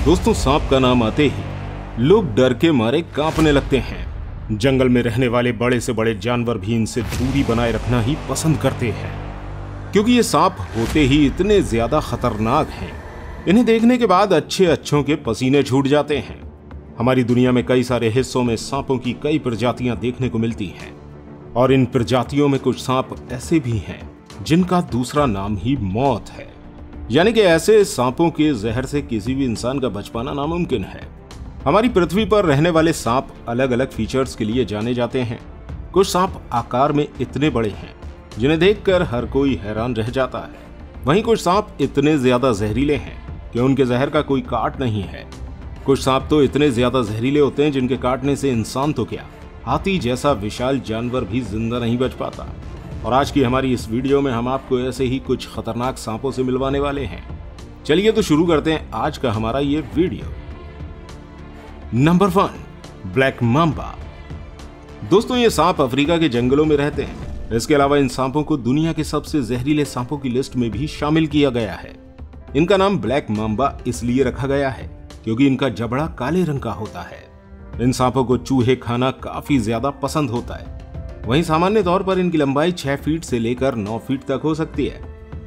दोस्तों, सांप का नाम आते ही लोग डर के मारे कांपने लगते हैं। जंगल में रहने वाले बड़े से बड़े जानवर भी इनसे दूरी बनाए रखना ही पसंद करते हैं, क्योंकि ये सांप होते ही इतने ज्यादा खतरनाक हैं। इन्हें देखने के बाद अच्छों के पसीने छूट जाते हैं। हमारी दुनिया में कई सारे हिस्सों में सांपों की कई प्रजातियां देखने को मिलती हैं, और इन प्रजातियों में कुछ सांप ऐसे भी हैं जिनका दूसरा नाम ही मौत है। यानी कि ऐसे सांपों के जहर से किसी भी इंसान का बच पाना नामुमकिन है। हमारी पृथ्वी पर रहने वाले सांप अलग अलग फीचर्स के लिए जाने जाते हैं। कुछ सांप आकार में इतने बड़े हैं जिन्हें देखकर हर कोई हैरान रह जाता है। वहीं कुछ सांप इतने ज्यादा जहरीले हैं कि उनके जहर का कोई काट नहीं है। कुछ सांप तो इतने ज्यादा जहरीले होते हैं जिनके काटने से इंसान तो क्या, हाथी जैसा विशाल जानवर भी जिंदा नहीं बच पाता। और आज की हमारी इस वीडियो में हम आपको ऐसे ही कुछ खतरनाक सांपों से मिलवाने वाले हैं। चलिए तो शुरू करते हैं आज का हमारा ये वीडियो। Number 1, black Mamba. दोस्तों, ये सांप अफ्रीका के जंगलों में रहते हैं। इसके अलावा इन सांपों को दुनिया के सबसे जहरीले सांपों की लिस्ट में भी शामिल किया गया है। इनका नाम ब्लैक मांबा इसलिए रखा गया है क्योंकि इनका जबड़ा काले रंग का होता है। इन सांपों को चूहे खाना काफी ज्यादा पसंद होता है। वहीं सामान्य तौर पर इनकी लंबाई 6 फीट से लेकर 9 फीट तक हो सकती है,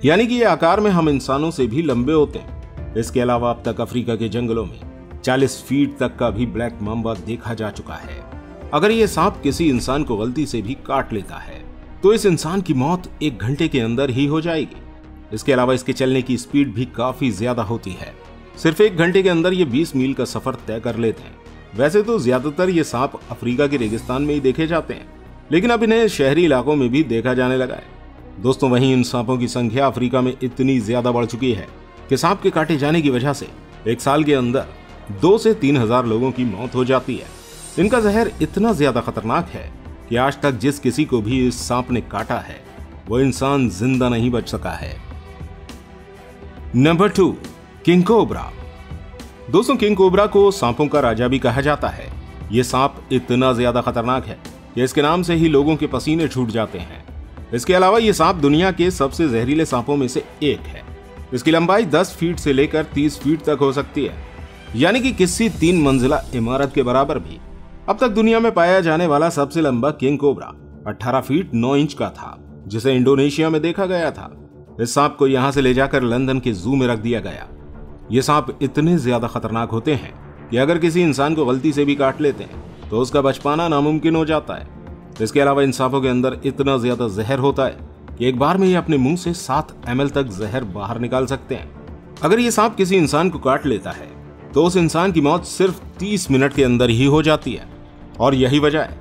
यानी कि ये आकार में हम इंसानों से भी लंबे होते हैं। इसके अलावा अब तक अफ्रीका के जंगलों में 40 फीट तक का भी ब्लैक मांबा देखा जा चुका है। अगर ये सांप किसी इंसान को गलती से भी काट लेता है तो इस इंसान की मौत 1 घंटे के अंदर ही हो जाएगी। इसके अलावा इसके चलने की स्पीड भी काफी ज्यादा होती है। सिर्फ 1 घंटे के अंदर ये 20 मील का सफर तय कर लेते हैं। वैसे तो ज्यादातर ये सांप अफ्रीका के रेगिस्तान में ही देखे जाते हैं, लेकिन अब इन्हें शहरी इलाकों में भी देखा जाने लगा है। दोस्तों, वहीं इन सांपों की संख्या अफ्रीका में इतनी ज्यादा बढ़ चुकी है कि सांप के काटे जाने की वजह से 1 साल के अंदर 2 से 3 हजार लोगों की मौत हो जाती है। इनका जहर इतना ज्यादा खतरनाक है कि आज तक जिस किसी को भी इस सांप ने काटा है वो इंसान जिंदा नहीं बच सका है। Number 2, king cobra. दोस्तों, किंग कोबरा को सांपों का राजा भी कहा जाता है। ये सांप इतना ज्यादा खतरनाक है कि इसके नाम से ही लोगों के पसीने छूट जाते हैं। इसके अलावा ये सांप दुनिया के सबसे जहरीले सांपों में से एक है। इसकी लंबाई 10 फीट से लेकर 30 फीट तक हो सकती है, यानी कि किसी 3 मंजिला इमारत के बराबर भी। अब तक दुनिया में पाया जाने वाला सबसे लंबा किंग कोबरा 18 फीट 9 इंच का था, जिसे इंडोनेशिया में देखा गया था। इस सांप को यहां से ले जाकर लंदन के जू में रख दिया गया। ये सांप इतने ज्यादा खतरनाक होते हैं कि अगर किसी इंसान को गलती से भी काट लेते हैं तो उसका बच पाना नामुमकिन हो जाता है। इसके अलावा इन सांपों के अंदर इतना ज्यादा जहर होता है कि एक बार में ही अपने मुंह से 7 ml तक जहर बाहर निकाल सकते हैं। अगर ये सांप किसी इंसान को काट लेता है तो उस इंसान की मौत सिर्फ 30 मिनट के अंदर ही हो जाती है, और यही वजह है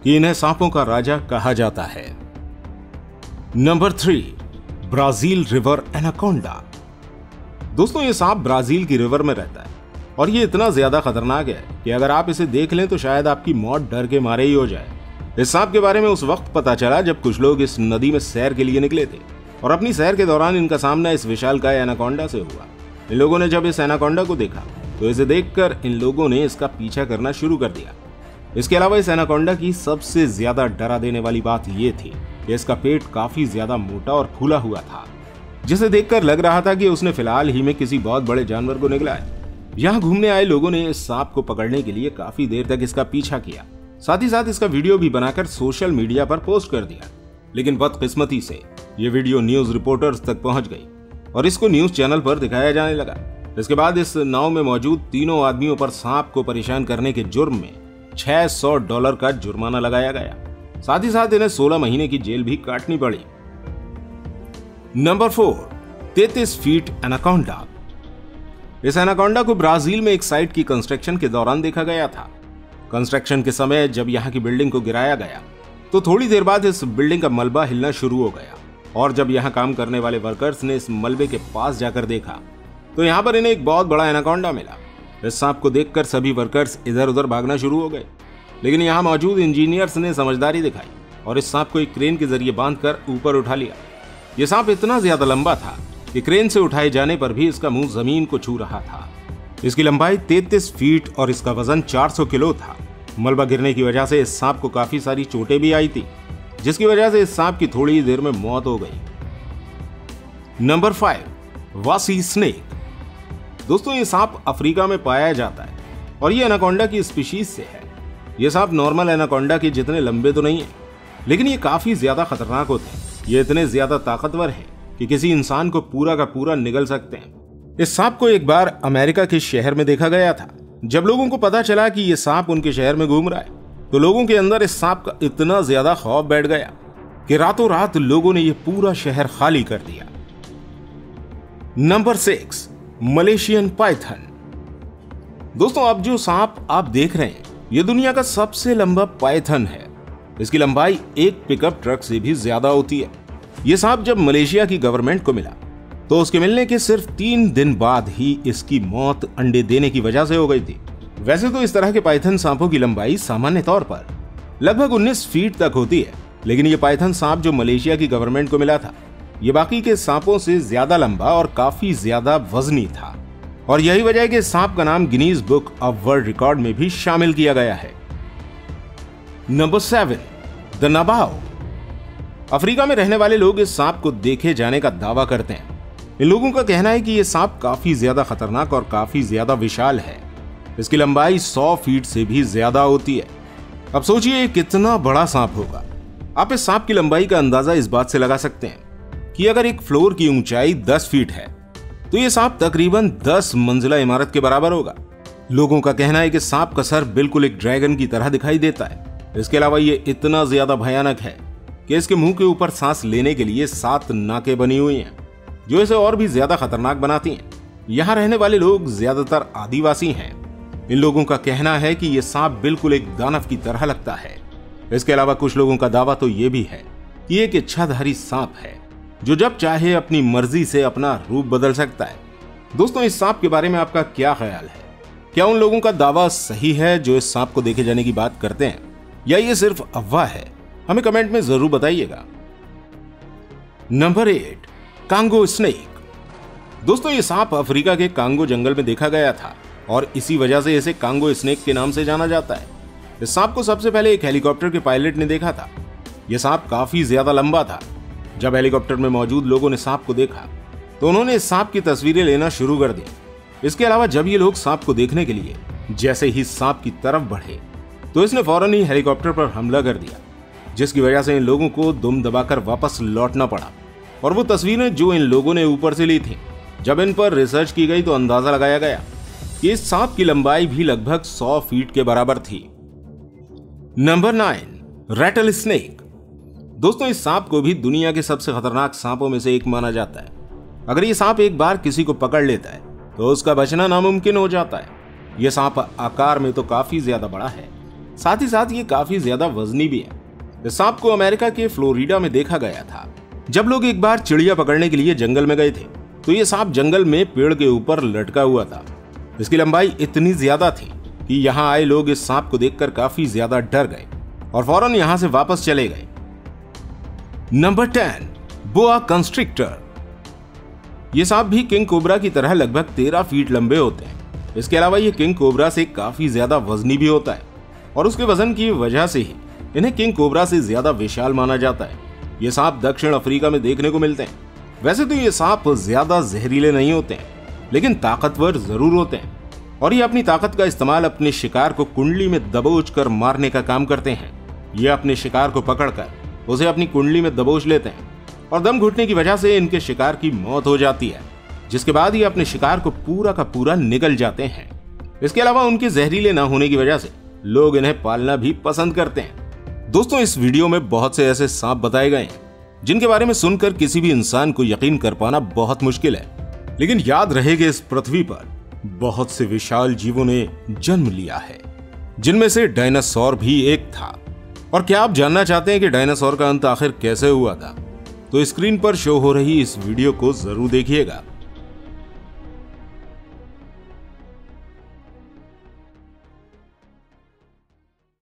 कि इन्हें सांपों का राजा कहा जाता है। Number 3, Brazil river anaconda. दोस्तों, ये सांप ब्राजील की रिवर में रहता है और ये इतना ज्यादा खतरनाक है कि अगर आप इसे देख लें तो शायद आपकी मौत डर के मारे ही हो जाए। इस सांप के बारे में उस वक्त पता चला जब कुछ लोग इस नदी में सैर के लिए निकले थे, और अपनी सैर के दौरान इनका सामना इस विशालकाय एनाकोंडा से हुआ। इन लोगों ने जब इस एनाकोंडा को देखा तो इसे देखकर इन लोगों ने इसका पीछा करना शुरू कर दिया। इसके अलावा इस एनाकोंडा की सबसे ज्यादा डरा देने वाली बात यह थी कि इसका पेट काफी ज्यादा मोटा और फूला हुआ था, जिसे देखकर लग रहा था कि उसने फिलहाल ही में किसी बहुत बड़े जानवर को निगला है। यहाँ घूमने आए लोगों ने इस सांप को पकड़ने के लिए काफी देर तक इसका पीछा किया। साथ ही साथ इसका वीडियो भी बनाकर सोशल मीडिया पर पोस्ट कर दिया, लेकिन बदकिस्मती से ये वीडियो न्यूज रिपोर्टर्स तक पहुंच गई और इसको न्यूज चैनल पर दिखाया जाने लगा। इसके बाद इस नाव में मौजूद तीनों आदमियों पर सांप को परेशान करने के जुर्म में $600 का जुर्माना लगाया गया। साथ ही साथ इन्हें 16 महीने की जेल भी काटनी पड़ी। Number 4, 33 feet anaconda. इस एनाकोंडा को ब्राजील में एक साइट की कंस्ट्रक्शन के दौरान देखा गया था। कंस्ट्रक्शन के समय जब यहाँ की बिल्डिंग को गिराया गया तो थोड़ी देर बाद इस बिल्डिंग का मलबा हिलना शुरू हो गया, और जब यहाँ काम करने वाले वर्कर्स ने इस मलबे के पास जाकर देखा तो यहाँ पर इन्हें एक बहुत बड़ा एनाकोंडा मिला। इस सांप को देखकर सभी वर्कर्स इधर उधर भागना शुरू हो गए, लेकिन यहाँ मौजूद इंजीनियर्स ने समझदारी दिखाई और इस सांप को एक क्रेन के जरिए बांधकर ऊपर उठा लिया। यह सांप इतना ज्यादा लंबा था कि क्रेन से उठाए जाने पर भी इसका मुंह जमीन को छू रहा था। इसकी लंबाई 33 फीट और इसका वजन 400 किलो था। मलबा गिरने की वजह से इस सांप को काफी सारी चोटें भी आई थी, जिसकी वजह से इस सांप की थोड़ी ही देर में मौत हो गई। नंबर 5, वासी स्नेक। दोस्तों ये सांप अफ्रीका में पाया जाता है और ये एनाकोंडा की स्पीशीज से है। ये सांप नॉर्मल एनाकोंडा के जितने लंबे तो नहीं है, लेकिन ये काफी ज्यादा खतरनाक होते हैं। ये इतने ज्यादा ताकतवर हैं कि किसी इंसान को पूरा का पूरा निगल सकते हैं। इस सांप को एक बार अमेरिका के शहर में देखा गया था। जब लोगों को पता चला कि ये सांप उनके शहर में घूम रहा है, तो लोगों के अंदर इस सांप का इतना ज्यादा खौफ बैठ गया कि रातों रात लोगों ने यह पूरा शहर खाली कर दिया। Number 6, Malaysian Python. दोस्तों अब जो सांप आप देख रहे हैं, यह दुनिया का सबसे लंबा पाइथन है। इसकी लंबाई एक पिकअप ट्रक से भी ज्यादा होती है। यह सांप जब मलेशिया की गवर्नमेंट को मिला, तो उसके मिलने के सिर्फ 3 दिन बाद ही इसकी मौत अंडे देने की वजह से हो गई थी। वैसे तो इस तरह के पाइथन सांपों की लंबाई सामान्य तौर पर लगभग 19 फीट तक होती है, लेकिन ये पाइथन सांप जो मलेशिया की गवर्नमेंट को मिला था, ये बाकी के सांपों से ज्यादा लंबा और काफी ज्यादा वजनी था। और यही वजह है कि इस सांप का नाम Guinness book of world record में भी शामिल किया गया है। Number 7, the नबाओ। अफ्रीका में रहने वाले लोग इस सांप को देखे जाने का दावा करते हैं। इन लोगों का कहना है कि यह सांप काफी ज्यादा खतरनाक और काफी ज्यादा विशाल है। इसकी लंबाई 100 फीट से भी ज्यादा होती है। अब सोचिए ये कितना बड़ा सांप होगा। आप इस सांप की लंबाई का अंदाजा इस बात से लगा सकते हैं कि अगर एक फ्लोर की ऊंचाई 10 फीट है, तो यह सांप तकरीबन 10 मंजिला इमारत के बराबर होगा। लोगों का कहना है कि सांप का सर बिल्कुल एक ड्रैगन की तरह दिखाई देता है। इसके अलावा ये इतना ज्यादा भयानक है कि इसके मुंह के ऊपर सांस लेने के लिए 7 नाकें बनी हुई हैं, जो इसे और भी ज्यादा खतरनाक बनाती हैं। यहाँ रहने वाले लोग ज्यादातर आदिवासी हैं। इन लोगों का कहना है कि यह सांप बिल्कुल एक दानव की तरह लगता है। इसके अलावा कुछ लोगों का दावा तो यह भी है कि एक इच्छाधारी सांप है जो जब चाहे अपनी मर्जी से अपना रूप बदल सकता है। दोस्तों इस सांप के बारे में आपका क्या ख्याल है? क्या उन लोगों का दावा सही है जो इस सांप को देखे जाने की बात करते हैं, या ये सिर्फ अफवाह है? हमें कमेंट में जरूर बताइएगा। Number 8, Congo snake. दोस्तों ये सांप अफ्रीका के कांगो जंगल में देखा गया था और इसी वजह से इसे कांगो स्नेक के नाम से जाना जाता है। इस सांप को सबसे पहले एक हेलीकॉप्टर के पायलट ने देखा था। यह सांप काफी ज्यादा लंबा था। जब हेलीकॉप्टर में मौजूद लोगों ने सांप को देखा, तो उन्होंने इस सांप की तस्वीरें लेना शुरू कर दी। इसके अलावा जब ये लोग सांप को देखने के लिए जैसे ही सांप की तरफ बढ़े, तो इसने फौरन ही हेलीकॉप्टर पर हमला कर दिया, जिसकी वजह से इन लोगों को दुम दबाकर वापस लौटना पड़ा। और वो तस्वीरें जो इन लोगों ने ऊपर से ली थी, जब इन पर रिसर्च की गई तो अंदाजा लगाया गया कि इस सांप की लंबाई भी लगभग 100 फीट के बराबर थी। Number 9, rattle snake. दोस्तों इस सांप को भी दुनिया के सबसे खतरनाक सांपों में से एक माना जाता है। अगर ये सांप एक बार किसी को पकड़ लेता है, तो उसका बचना नामुमकिन हो जाता है। यह सांप आकार में तो काफी ज्यादा बड़ा है, साथ ही साथ ये काफी ज्यादा वजनी भी है। इस सांप को अमेरिका के फ्लोरिडा में देखा गया था। जब लोग एक बार चिड़िया पकड़ने के लिए जंगल में गए थे, तो ये सांप जंगल में पेड़ के ऊपर लटका हुआ था। इसकी लंबाई इतनी ज्यादा थी कि यहाँ आए लोग इस सांप को देखकर काफी ज्यादा डर गए और फौरन यहां से वापस चले गए। नंबर 10, बोआ कंस्ट्रिक्टर। ये सांप भी किंग कोबरा की तरह लगभग 13 फीट लंबे होते हैं। इसके अलावा ये किंग कोबरा से काफी ज्यादा वजनी भी होता है और उसके वजन की वजह से ही इन्हें किंग कोबरा से ज्यादा विशाल माना जाता है। ये सांप दक्षिण अफ्रीका में देखने को मिलते हैं। वैसे तो ये सांप ज्यादा जहरीले नहीं होते हैं, लेकिन ताकतवर जरूर होते हैं और ये अपनी ताकत का इस्तेमाल अपने शिकार को कुंडली में दबोच कर मारने का काम करते हैं। ये अपने शिकार को पकड़कर उसे अपनी कुंडली में दबोच लेते हैं और दम घुटने की वजह से इनके शिकार की मौत हो जाती है, जिसके बाद ये अपने शिकार को पूरा का पूरा निगल जाते हैं। इसके अलावा उनके जहरीले न होने की वजह से लोग इन्हें पालना भी पसंद करते हैं। दोस्तों इस वीडियो में बहुत से ऐसे सांप बताए गए हैं जिनके बारे में सुनकर किसी भी इंसान को यकीन कर पाना बहुत मुश्किल है, लेकिन याद रहे कि इस पृथ्वी पर बहुत से विशाल जीवों ने जन्म लिया है, जिनमें से डायनासोर भी एक था। और क्या आप जानना चाहते हैं कि डायनासोर का अंत आखिर कैसे हुआ था? तो स्क्रीन पर शो हो रही इस वीडियो को जरूर देखिएगा।